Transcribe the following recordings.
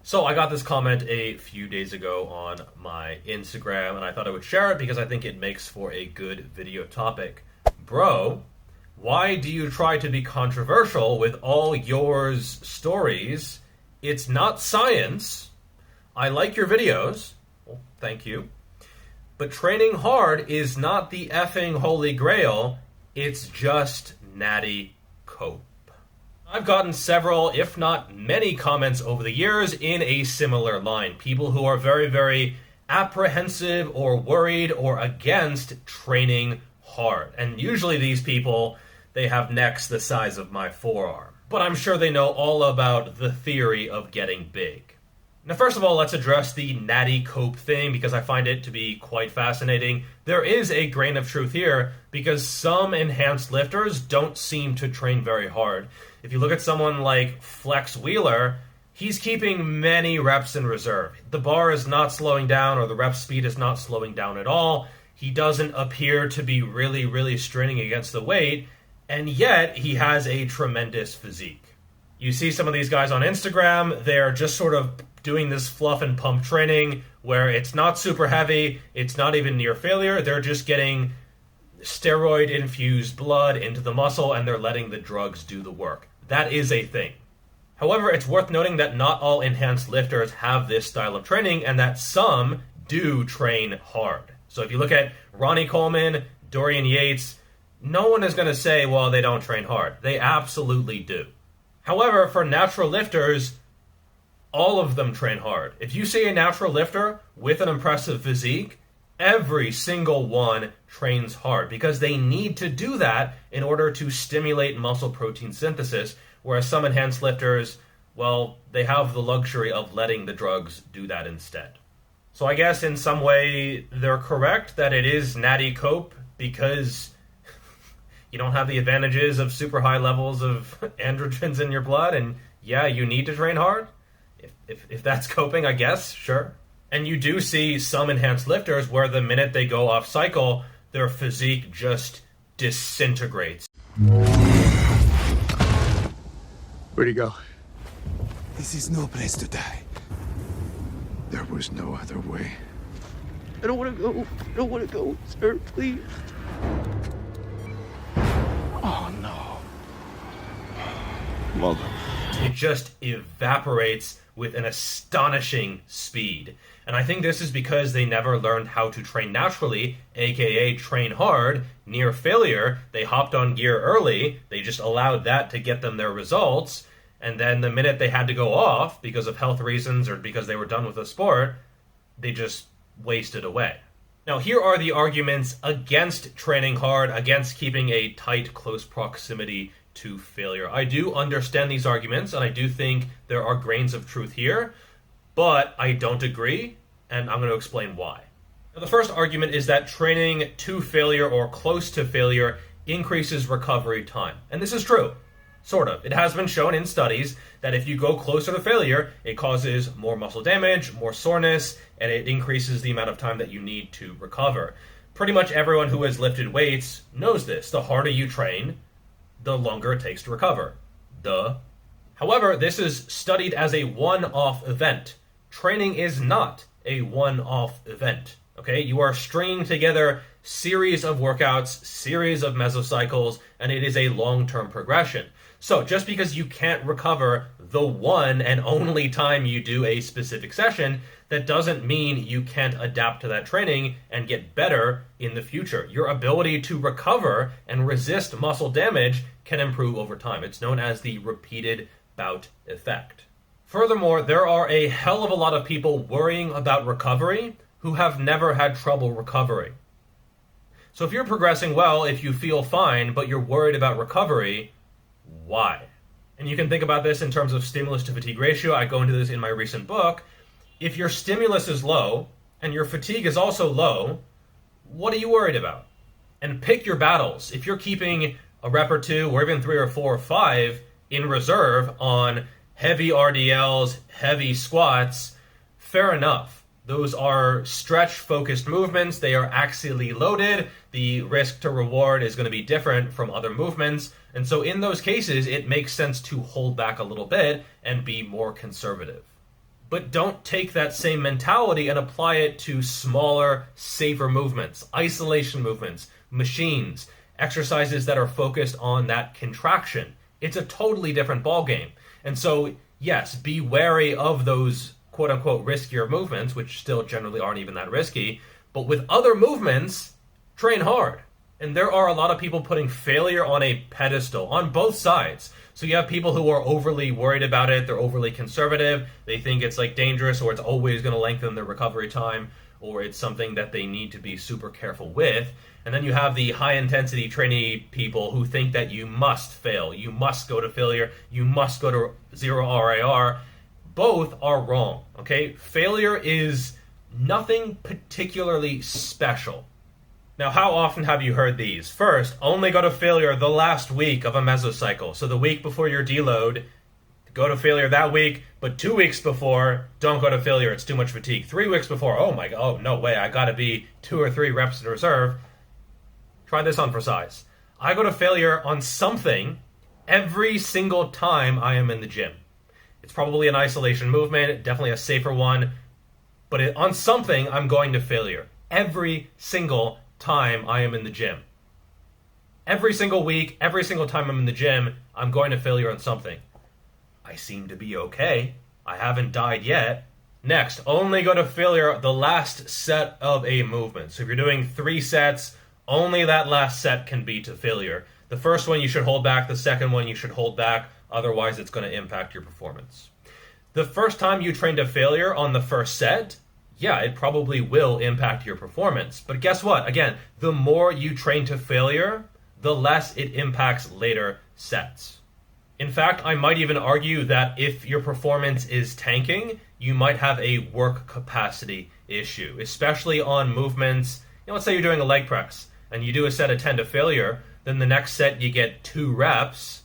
So I got this comment a few days ago on my Instagram, and I thought I would share it because I think it makes for a good video topic. Bro, why do you try to be controversial with all yours stories? It's not science. I like your videos. Well, thank you. But training hard is not the effing holy grail. It's just Natty cope. I've gotten several, if not many, comments over the years in a similar line. People who are very, very apprehensive or worried or against training hard. And usually these people, they have necks the size of my forearm. But I'm sure they know all about the theory of getting big. Now, first of all, let's address the Natty cope thing because I find it to be quite fascinating. There is a grain of truth here because some enhanced lifters don't seem to train very hard. If you look at someone like Flex Wheeler, he's keeping many reps in reserve. The bar is not slowing down or the rep speed is not slowing down at all. He doesn't appear to be really straining against the weight, and yet he has a tremendous physique. You see some of these guys on Instagram, they're just sort of doing this fluff and pump training where it's not super heavy, it's not even near failure, they're just getting steroid-infused blood into the muscle and they're letting the drugs do the work. That is a thing. However, it's worth noting that not all enhanced lifters have this style of training and that some do train hard. So if you look at Ronnie Coleman, Dorian Yates, no one is going to say, well, they don't train hard. They absolutely do. However, for natural lifters, all of them train hard. If you see a natural lifter with an impressive physique, every single one trains hard because they need to do that in order to stimulate muscle protein synthesis, whereas some enhanced lifters, well, they have the luxury of letting the drugs do that instead. So I guess in some way they're correct that it is Natty cope because you don't have the advantages of super high levels of androgens in your blood, and yeah, you need to train hard. If that's coping, I guess, sure. And you do see some enhanced lifters where the minute they go off cycle, their physique just disintegrates. Where'd he go? This is no place to die. There was no other way. I don't want to go. I don't want to go, sir, please. Oh, no. Well, it just evaporates with an astonishing speed. And I think this is because they never learned how to train naturally, aka train hard, near failure. They hopped on gear early, they just allowed that to get them their results, and then the minute they had to go off, because of health reasons or because they were done with the sport, they just wasted away. Now here are the arguments against training hard, against keeping a tight, close proximity to failure. I do understand these arguments, and I do think there are grains of truth here, but I don't agree, and I'm going to explain why. Now, the first argument is that training to failure or close to failure increases recovery time. And this is true, sort of. It has been shown in studies that if you go closer to failure, it causes more muscle damage, more soreness, and it increases the amount of time that you need to recover. Pretty much everyone who has lifted weights knows this. The harder you train, the longer it takes to recover. Duh. However, this is studied as a one-off event. Training is not a one-off event. Okay? You are stringing together series of workouts, series of mesocycles, and it is a long-term progression. So just because you can't recover the one and only time you do a specific session, that doesn't mean you can't adapt to that training and get better in the future. Your ability to recover and resist muscle damage can improve over time. It's known as the repeated bout effect. Furthermore, there are a hell of a lot of people worrying about recovery who have never had trouble recovering. So if you're progressing well, if you feel fine, but you're worried about recovery, why? And you can think about this in terms of stimulus to fatigue ratio. I go into this in my recent book. If your stimulus is low and your fatigue is also low, what are you worried about? And pick your battles. If you're keeping a rep or two, or even 3 or 4 or 5 in reserve on heavy RDLs, heavy squats, fair enough. Those are stretch-focused movements. They are axially loaded. The risk to reward is going to be different from other movements. And so in those cases, it makes sense to hold back a little bit and be more conservative. But don't take that same mentality and apply it to smaller, safer movements, isolation movements, machines, exercises that are focused on that contraction. It's a totally different ballgame. And so, yes, be wary of those quote-unquote riskier movements, which still generally aren't even that risky. But with other movements, train hard. And there are a lot of people putting failure on a pedestal on both sides. So you have people who are overly worried about it. They're overly conservative. They think it's like dangerous, or it's always going to lengthen their recovery time, or it's something that they need to be super careful with. And then you have the high-intensity trainee people who think that you must fail. You must go to failure. You must go to zero RIR. Both are wrong, okay? Failure is nothing particularly special. Now, how often have you heard these? First, only go to failure the last week of a mesocycle. So the week before your deload, go to failure that week, but 2 weeks before, don't go to failure. It's too much fatigue. 3 weeks before, oh my god, oh, no way, I gotta be 2 or 3 reps in reserve. Try this on for size. I go to failure on something every single time I am in the gym. It's probably an isolation movement, definitely a safer one, but on something, I'm going to failure. Every single time I am in the gym. Every single week, every single time I'm in the gym, I'm going to failure on something. I seem to be okay. I haven't died yet. Next, only go to failure the last set of a movement. So if you're doing 3 sets, only that last set can be to failure. The first one you should hold back, the second one you should hold back, otherwise it's going to impact your performance. The first time you train to failure on the first set, yeah, it probably will impact your performance. But guess what? Again, the more you train to failure, the less it impacts later sets. In fact, I might even argue that if your performance is tanking, you might have a work capacity issue, especially on movements. Let's say you're doing a leg press and you do a set of 10 to failure, then the next set you get 2 reps.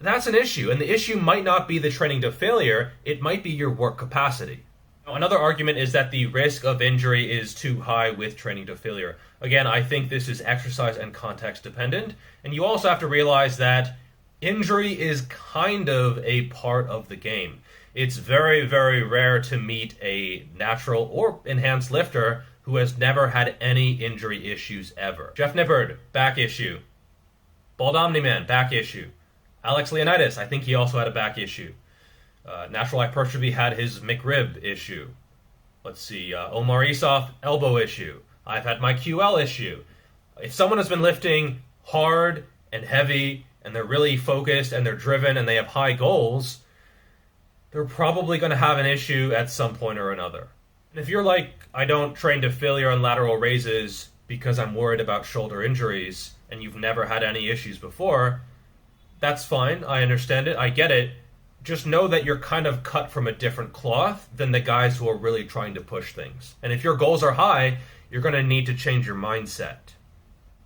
That's an issue. And the issue might not be the training to failure, it might be your work capacity. Another argument is that the risk of injury is too high with training to failure. Again, I think this is exercise and context dependent. And you also have to realize that injury is kind of a part of the game. It's very, very rare to meet a natural or enhanced lifter who has never had any injury issues ever. Jeff Nippard, back issue. Bald Omni-Man, back issue. Alex Leonidas, I think he also had a back issue. Natural Hypertrophy had his McRib issue. Let's see, Omar Isov, elbow issue. I've had my QL issue. If someone has been lifting hard and heavy, and they're really focused, and they're driven, and they have high goals, they're probably going to have an issue at some point or another. And if you're like, I don't train to failure on lateral raises because I'm worried about shoulder injuries, and you've never had any issues before, that's fine. I understand it. I get it. Just know that you're kind of cut from a different cloth than the guys who are really trying to push things. And if your goals are high, you're going to need to change your mindset.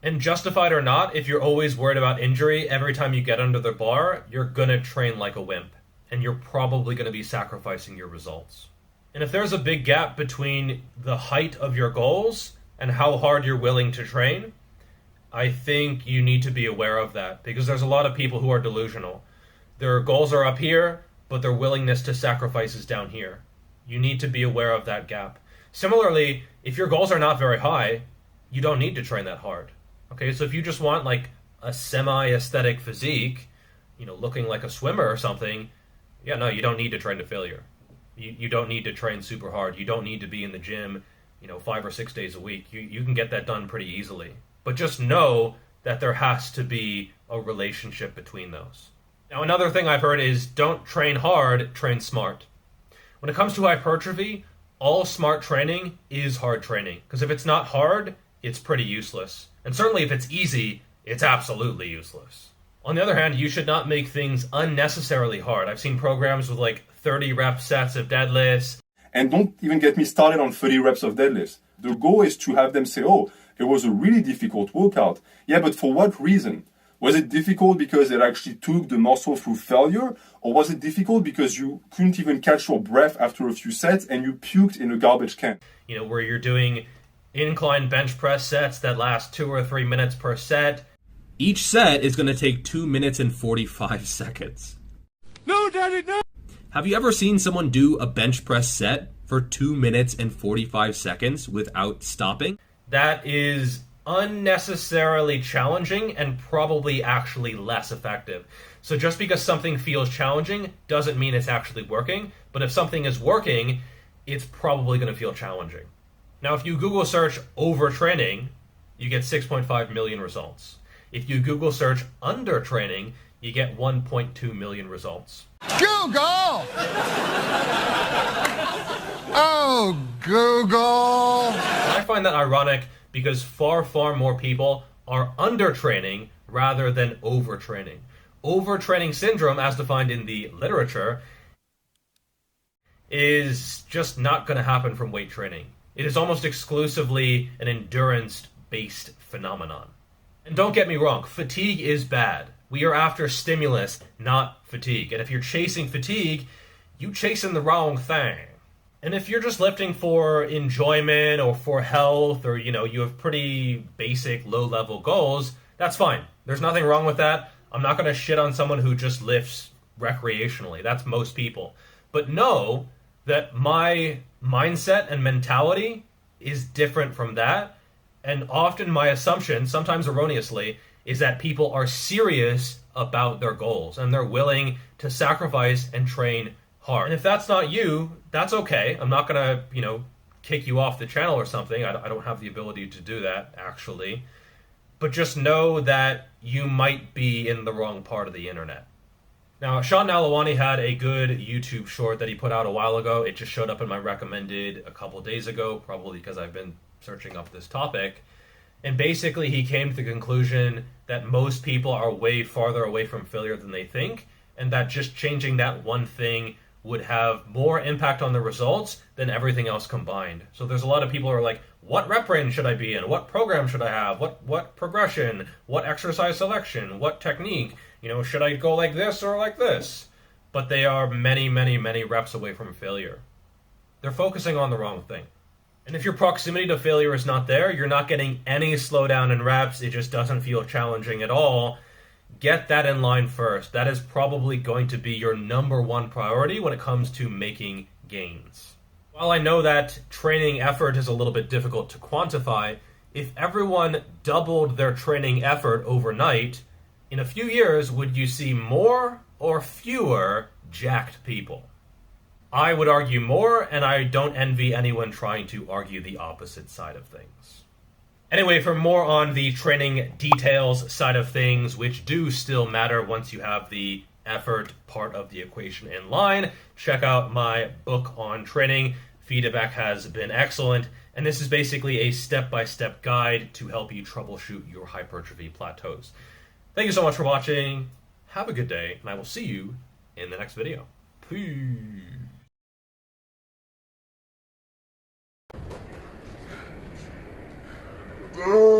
And justified or not, if you're always worried about injury every time you get under the bar, you're going to train like a wimp. And you're probably going to be sacrificing your results. And if there's a big gap between the height of your goals and how hard you're willing to train, I think you need to be aware of that. Because there's a lot of people who are delusional. Their goals are up here, but their willingness to sacrifice is down here. You need to be aware of that gap. Similarly, if your goals are not very high, you don't need to train that hard. Okay, so if you just want like a semi-aesthetic physique, looking like a swimmer or something, yeah, no, you don't need to train to failure. You don't need to train super hard. You don't need to be in the gym, 5 or 6 days a week. You can get that done pretty easily. But just know that there has to be a relationship between those. Now, another thing I've heard is don't train hard, train smart. When it comes to hypertrophy, all smart training is hard training. Because if it's not hard, it's pretty useless. And certainly if it's easy, it's absolutely useless. On the other hand, you should not make things unnecessarily hard. I've seen programs with like 30 rep sets of deadlifts. And don't even get me started on 30 reps of deadlifts. The goal is to have them say, oh, it was a really difficult workout. Yeah, but for what reason? Was it difficult because it actually took the muscle through failure? Or was it difficult because you couldn't even catch your breath after a few sets and you puked in a garbage can? Where you're doing incline bench press sets that last 2 or 3 minutes per set. Each set is going to take 2 minutes and 45 seconds. No, Daddy, no! Have you ever seen someone do a bench press set for 2 minutes and 45 seconds without stopping? That is unnecessarily challenging and probably actually less effective. So just because something feels challenging doesn't mean it's actually working, but if something is working, it's probably going to feel challenging. Now, if you Google search overtraining, you get 6.5 million results. If you Google search undertraining, you get 1.2 million results. Google! Oh, Google! I find that ironic because far, far more people are undertraining rather than overtraining. Overtraining syndrome, as defined in the literature, is just not going to happen from weight training. It is almost exclusively an endurance-based phenomenon. And don't get me wrong, fatigue is bad. We are after stimulus, not fatigue. And if you're chasing fatigue, you're chasing the wrong thing. And if you're just lifting for enjoyment or for health, or you have pretty basic low-level goals, that's fine. There's nothing wrong with that. I'm not going to shit on someone who just lifts recreationally. That's most people. But know that my mindset and mentality is different from that. And often my assumption, sometimes erroneously, is that people are serious about their goals and they're willing to sacrifice and train hard. And if that's not you, that's okay. I'm not going to, kick you off the channel or something. I don't have the ability to do that, actually. But just know that you might be in the wrong part of the internet. Now, Sean Nalawani had a good YouTube short that he put out a while ago. It just showed up in my recommended a couple days ago, probably because I've been searching up this topic. And basically, he came to the conclusion that most people are way farther away from failure than they think, and that just changing that one thing would have more impact on the results than everything else combined. So there's a lot of people who are like, what rep range should I be in? What program should I have? What progression? What exercise selection? What technique? Should I go like this or like this? But they are many, many, many reps away from failure. They're focusing on the wrong thing. And if your proximity to failure is not there, you're not getting any slowdown in reps, it just doesn't feel challenging at all, get that in line first. That is probably going to be your number one priority when it comes to making gains. While I know that training effort is a little bit difficult to quantify, if everyone doubled their training effort overnight, in a few years, would you see more or fewer jacked people? I would argue more, and I don't envy anyone trying to argue the opposite side of things. Anyway, for more on the training details side of things, which do still matter once you have the effort part of the equation in line, check out my book on training. Feedback has been excellent, and this is basically a step-by-step guide to help you troubleshoot your hypertrophy plateaus. Thank you so much for watching. Have a good day, and I will see you in the next video. Peace. Oh.